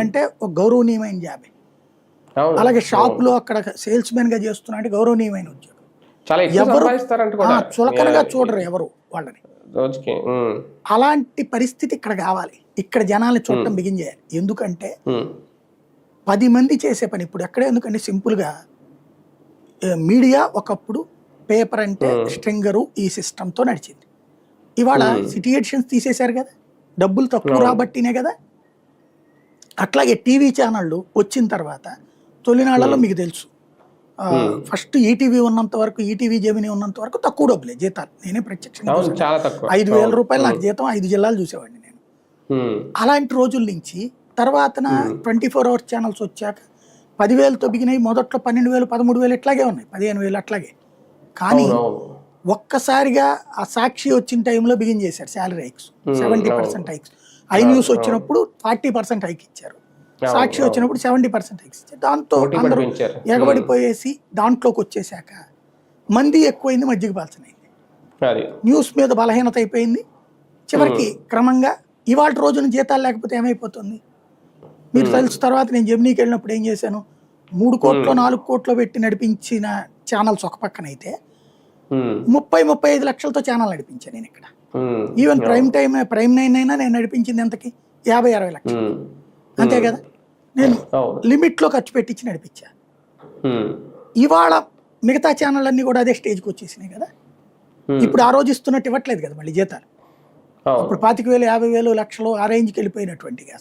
అంటే ఒక గౌరవనీయమైన జాబే. అవును. అలాగే అవును. షాపులో అక్కడ సేల్స్మెన్గా చేస్తున్నా అంటే గౌరవనీయమైన ఉద్యోగం. చాలా ఎక్కువ ఎవరు సంపాదిస్తారంట కూడా. చులకనగా చూడరు ఎవరు వాళ్ళని. రోజుకి. అలాంటి పరిస్థితి ఇక్కడ కావాలి. ఇక్కడ జనాల్ని చూడటం హ్మ్. బిగిన్ చేయాలి. ఎందుకంటే హ్మ్. 10 మంది చేసే పని ఇప్పుడు ఎక్కడే ఎందుకంటే సింపుల్‌గా మీడియా ఒకప్పుడు పేపర్ అంటే హ్మ్. స్ట్రింగరు ఈ సిస్టమ్‌తో నడిచింది. ఇవాళ హ్మ్. సిటీ ఎడిషన్స్ తీసేశారు కదా! డబ్బులు తక్కువ అవును. రాబట్టినే కదా! అట్లాగే టీవీ ఛానళ్ళు వచ్చిన తర్వాత తొలినాళ్లలో హ్మ్. మీకు తెలుసు. హ్మ్. ఫస్ట్ ఈటీవీ ఉన్నంత వరకు, ఈటీవీ జెమినీ ఉన్నంత వరకు తక్కువ డబ్బులే జీతాలు. నేనే ప్రత్యక్షంగా అవును. చూసాను. చాలా తక్కువ. రూ. అవును. 5,000 నాకు హ్మ్. జీతం 5 జిల్లాలు చూసేవాడిని నేను. హ్మ్. అలాంటి రోజుల నుంచి తర్వాతన హ్మ్. 24 అవర్స్ ఛానల్స్ వచ్చాక 10,000తో బిగినయి. మొదట్లో 12,000, 13,000 ఇట్లాగే ఉన్నాయి. 15,000 అట్లాగే. కానీ అవునవును. ఒక్కసారిగా ఆ సాక్షి వచ్చిన టైంలో బిగిన్ చేశారు సాలరీ హైక్స్. హ్మ్. 70% అవును. హైక్స్. ఐ అవును. న్యూస్ అవును. వచ్చినప్పుడు 40% హైక్ ఇచ్చారు. అవును. సాక్షి అవును. వచ్చినప్పుడు 70% హైక్స్ ఇచ్చారు. దాంతో పోటీ పడి అందరూ పెంచారు. ఎగబడిపోయేసి దాంట్లోకి వచ్చేసాక మంది ఎక్కువైంది, మజ్జిగ పలచనైంది. అది. న్యూస్ మీద బలహీనత అయిపోయింది. హ్మ్. చివరికి క్రమంగా ఇవాల్టి రోజున జీతాలు లేకపోతే ఏమైపోతుంది? మీరు హ్మ్. తెలుసు తర్వాత నేను జెమినీకి వెళ్ళినప్పుడు ఏం చేశాను? 3,00,00,000 హ్మ్. 4,00,00,000 పెట్టి నడిపించిన ఛానల్స్ ఒక పక్కనైతే హ్మ్. 30, 35 లక్షలతో ఛానల్ నడిపించాను నేనిక్కడ. హ్మ్. ఈవెన్ అవును. ప్రైమ్ 9 అయినా నేను నడిపించింది ఎంతకి? 50, 60 లక్షలకి. హ్మ్. అంతే హ్మ్. కదా! నేను అవును. లిమిట్‌లో ఖర్చు పెట్టించి నడిపించా. హ్మ్. ఇవాళ మిగతా ఛానళ్ళన్నీ కూడా అదే స్టేజ్‌కి వచ్చేసినాయి కదా! హ్మ్. ఇప్పుడు ఆ రోజు ఇస్తున్నట్టు ఇవ్వట్లేదు కదా మళ్ళీ జీతాలు. అవును. ఇప్పుడు 25,000, 50,000, లక్షలు ఆ రేంజ్‌కి వెళ్ళిపోయినటువంటిగా.